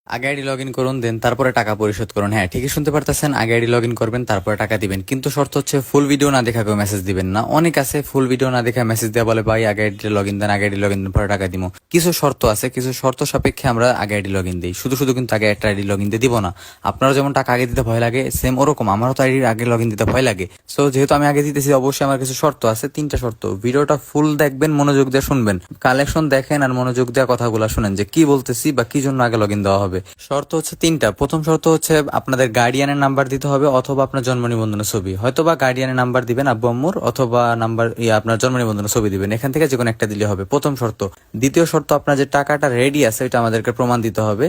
আগে ID log in করুন, দেন তারপরে টাকা পরিশোধ করুন। হ্যাঁ, ঠিকই শুনতে পারতেছেন, আগে আইডি লগ ইন করবেন, তারপরে টাকা দিবেন। কিন্তু শর্ত হচ্ছে ফুল ভিডিও না দেখা কেউ মেসেজ দিবেন না। অনেক আছে ফুল ভিডিও না দেখা মেসেজ দেওয়া, বলে ভাই আগে আইডি লগ ইন দেন, আগে আইডি লগ ইন পরে টাকা দিব। কিছু শর্ত আছে, কিছু শর্ত সাপেক্ষে আমরা আগে আইডি লগ ইন দিই। শুধু শুধু কিন্তু আগে একটা আইডি লগ ইন দিয়ে দিব না। আপনারা যেমন টাকা আগে দিতে ভয় লাগে, সেম ওরকম আমারও তো আইডি আগে লগ ইন দিতে ভয় লাগে। সো যেহেতু আমি আগে দিতেছি, অবশ্যই আমার কিছু শর্ত আছে, 3টা শর্ত। ভিডিওটা ফুল দেখবেন, মনোযোগ দিয়ে শুনবেন, কালেকশন দেখেন আর মনোযোগ দিয়ে কথাগুলো শুনেন যে কি বলতেছি বা কি জন্য আগে লগ ইন দেওয়া হবে। শর্ত হচ্ছে 3টা। প্রথম শর্ত হচ্ছে আপনাদের গার্ডিয়ানের নাম্বার দিতে হবে, অথবা আপনার জন্ম নিবন্ধনের ছবি। হয়তো বা গার্ডিয়ানের নাম্বার দিবেন আব্বু আম্মুর, অথবা নাম্বার আপনার জন্ম নিবন্ধনের ছবি দিবেন। এখান থেকে যে কোনো একটা দিলে হবে, প্রথম শর্ত। দ্বিতীয় শর্ত, আপনার যে টাকাটা রেডি আছে ওইটা আমাদেরকে প্রমাণ দিতে হবে,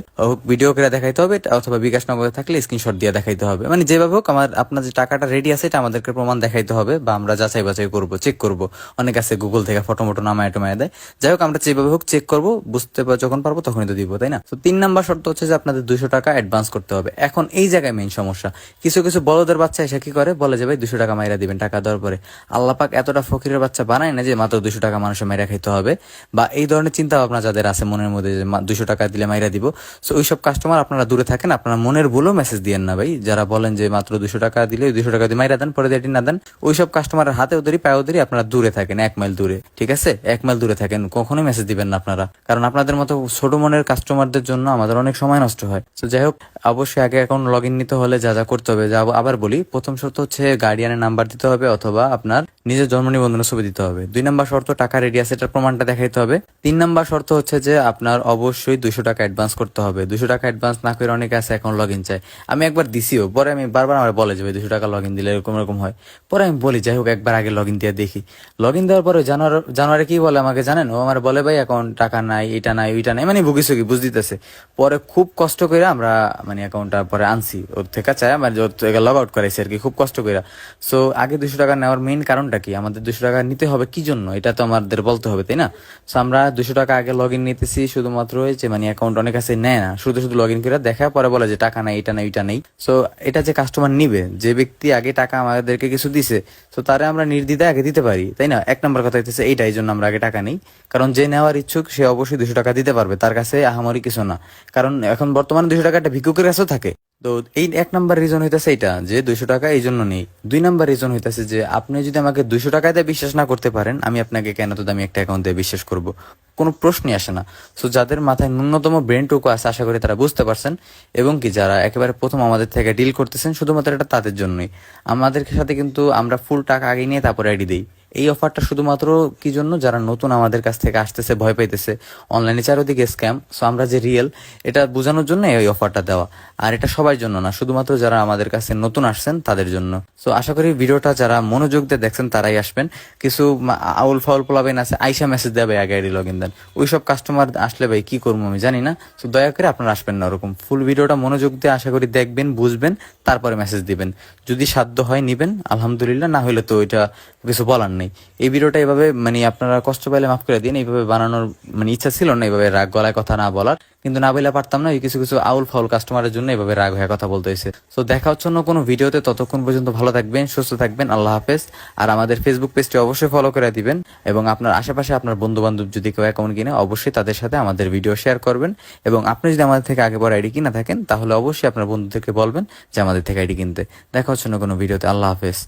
ভিডিও করে দেখাইতে হবে, অথবা বিকাশ নগরে থাকলে স্ক্রিনশট দিয়ে দেখাইতে হবে। মানে যেভাবে হোক আপনার যে টাকাটা রেডি আছে এটা আমাদেরকে প্রমাণ দেখাইতে হবে, বা আমরা যাচাই বাছাই করবো, চেক করবো। অনেক আছে গুগল থেকে ফটো মোটো নামায় টমায় দেয়। যাই হোক, আমরা যেভাবে হোক চেক করবো, বুঝতে যখন পারবো তখনই তো দিব, তাই না? তো 3 নাম্বার শর্ত হচ্ছে যে আপনাদের 200 টাকা অ্যাডভান্স করতে হবে। এখন এই জায়গায় মেইন সমস্যা, কিছু কিছু বড়দের বাচ্চা এসে কি করে, বলে যে ভাই 200 টাকা মাইরা দিবেন টাকা দেওয়ার পরে। আল্লাহ পাক এতটা ফকিরের বাচ্চা বানায় না যে মাত্র 200 টাকা মানুষের মাইরা খাইতে হবে, বা এই ধরনের চিন্তা ভাবনা যাদের আছে মনের মধ্যে যে 200 টাকা দিলে মাইরা দিব। সো ওইসব কাস্টমার আপনারা দূরে থাকেন, আপনারা মনের ভুলেও মেসেজ দিয়েন না ভাই। যারা বলেন যে মাত্র 200 টাকা দিলে 200 টাকা দিয়ে মাইরা দেন, পরে দিয়ে না দেন, ওইসব কাস্টমারের হাতে ওদেরই পায়ে ওদেরই আপনারা দূরে থাকেন, 1 মাইল দূরে। ঠিক আছে, 1 মাইল দূরে থাকেন, কখনোই মেসেজ দিবেন না আপনারা, কারণ আপনাদের মতো ছোট মনের কাস্টমারদের জন্য আমাদের অনেক সময় নষ্ট হয়। তো যাই হোক, অবশ্যই আগে অ্যাকাউন্ট লগ ইন নিতে হলে যা যা করতে হবে, যা আবার বলি, প্রথম শর্ত হচ্ছে গার্ডিয়ানের নাম্বার দিতে হবে, অথবা আপনার নিজের জন্ম নিবন্ধনের ছবি দিতে হবে। 2 নাম্বার শর্ত, টাকা রেডি আছে এটার প্রমাণটা দেখাইতে হবে। 3 নাম্বার শর্ত হচ্ছে যে আপনার অবশ্যই 200 টাকা অ্যাডভান্স করতে হবে। 200 টাকা অ্যাডভান্স না করে অনেকে আছে অ্যাকাউন্ট লগ ইন চায়। আমি একবার দিছিও, পরে আমি বারবার আমার বলে যে ভাই 200 টাকা লগ ইন দিলে এরকম এরকম হয়। পরে আমি বলি যাই হোক, একবার আগে লগ ইন দিয়ে দেখি। লগ ইন দেওয়ার পরে জানুয়ারি কি বলে আমাকে জানেন, ও আমার বলে ভাই অ্যাকাউন্ট টাকা নাই, এটা নাই ওইটা নাই, মানে ভুগিসুগি বুঝ দিতেছে। পরে খুব কষ্ট করে আমরা মানে অ্যাকাউন্টটা পরে আনছি ওর থেকে, চায় মানে ওর থেকে লগ আউট করাইছি আর কি, খুব কষ্ট করে। সো আগে 200 টাকা নেওয়ার মেইন কারণটা কি, আমাদের 200 টাকা নিতে হবে কি জন্য, এটা তো আমাদের বলতে হবে, তাই না? সো আমরা 200 টাকা আগে লগ ইন নিতেছি শুধুমাত্র যে মানে অ্যাকাউন্ট অনেক কাছে নেয় না, শুধু শুধু লগ ইন করে দেখা, পরে বলে যে টাকা নাই, এটা নাই ওইটা নেই। সো এটা যে কাস্টমার নিবে, যে ব্যক্তি আগে টাকা আমাদেরকে কিছু দিছে, তো তারে আমরা নির্দ্বিধায় আগে দিতে পারি, তাই না? 1 নম্বর কথা হইতেছে এইটাই, জন্য আমরা আগে টাকা নেই। কারণ যে নেওয়ার ইচ্ছুক সে অবশ্যই 200 টাকা দিতে পারবে, তার কাছে আহামরি কিছু না। কারণ এখন বর্তমানে 200 টাকা একটা ভিক্ষুকের কাছেও থাকে। তো এই 1 নাম্বার রিজন হইতেছে এটা, যে 200 টাকা এই জন্য নেই। 2 নাম্বার রিজন হইতেছে যে আপনি যদি আমাকে 200 টাকায় দিয়ে বিশ্বাস না করতে পারেন, আমি আপনাকে কেন তো দামি একটা অ্যাকাউন্ট দিয়ে বিশ্বাস করব? কোনো প্রশ্নই আসে না। সো যাদের মাথায় ন্যূনতম ব্রেনটুকু আছে, আশা করি তারা বুঝতে পারছেন, এবং কি যারা একেবারে প্রথম আমাদের থেকে ডিল করতেছেন, শুধুমাত্র এটা তাদের জন্যই। আমাদের সাথে কিন্তু আমরা ফুল টাকা আগে নিয়ে তারপরে আইডি দিই। এই অফারটা শুধুমাত্র কি জন্য, যারা নতুন আমাদের কাছ থেকে আসতেছে, ভয় পাইতেছে, অনলাইনে চারদিকে স্ক্যাম, সো আমরা যে রিয়েল এটা বোঝানোর জন্য এই অফারটা দেওয়া। আর এটা সবার জন্য না, শুধুমাত্র যারা আমাদের কাছে নতুন আসছেন তাদের জন্য। সো আশা করি ভিডিওটা যারা মনোযোগ দিয়ে দেখছেন তারাই আসবেন। কিছু আউল ফাউল পোলাবেন আছে, আইসা মেসেজ দেবে আগে আইডি লগ ইন দেন, ওইসব কাস্টমার আসলে ভাই কি করবো আমি জানি না। সো দয়া করে আপনারা আসবেন না ওরকম। ফুল ভিডিওটা মনোযোগ দিয়ে আশা করি দেখবেন, বুঝবেন, তারপরে মেসেজ দিবেন। যদি সাধ্য হয় নিবেন, আলহামদুলিল্লাহ, না হলে তো ওইটা কিছু বলার নেই। এই ভিডিওটা এইভাবে মানে আপনারা কষ্ট পাইলে মাফ করে দিন, এইভাবে বানানোর মানে ইচ্ছা ছিল না, এইভাবে রাগ গলায় কথা না বলার, কিন্তু না বলে পারতাম না, এই কিছু কিছু আউল ফাউল কাস্টমারের জন্য এইভাবে রাগ হয়ে কথা বলতে হয়েছে। তো দেখা হচ্ছে অন্য কোনো ভিডিওতে, ততক্ষণ পর্যন্ত ভালো থাকবেন, সুস্থ থাকবেন, আল্লাহ হাফেজ। আর আমাদের ফেসবুক পেজটি অবশ্যই ফলো করে দিবেন, এবং আপনার আশেপাশে আপনার বন্ধু বান্ধব যদি কেউ অ্যাকাউন্ট কিনে, অবশ্যই তাদের সাথে আমাদের ভিডিও শেয়ার করবেন। এবং আপনি যদি আমাদের থেকে আগে পরে আইডি কিনা থাকেন, তাহলে অবশ্যই আপনার বন্ধুদেরকে বলবেন যে আমাদের থেকে আইডি কিনতে। দেখা হচ্ছে অন্য কোনো ভিডিওতে, আল্লাহ হাফেজ।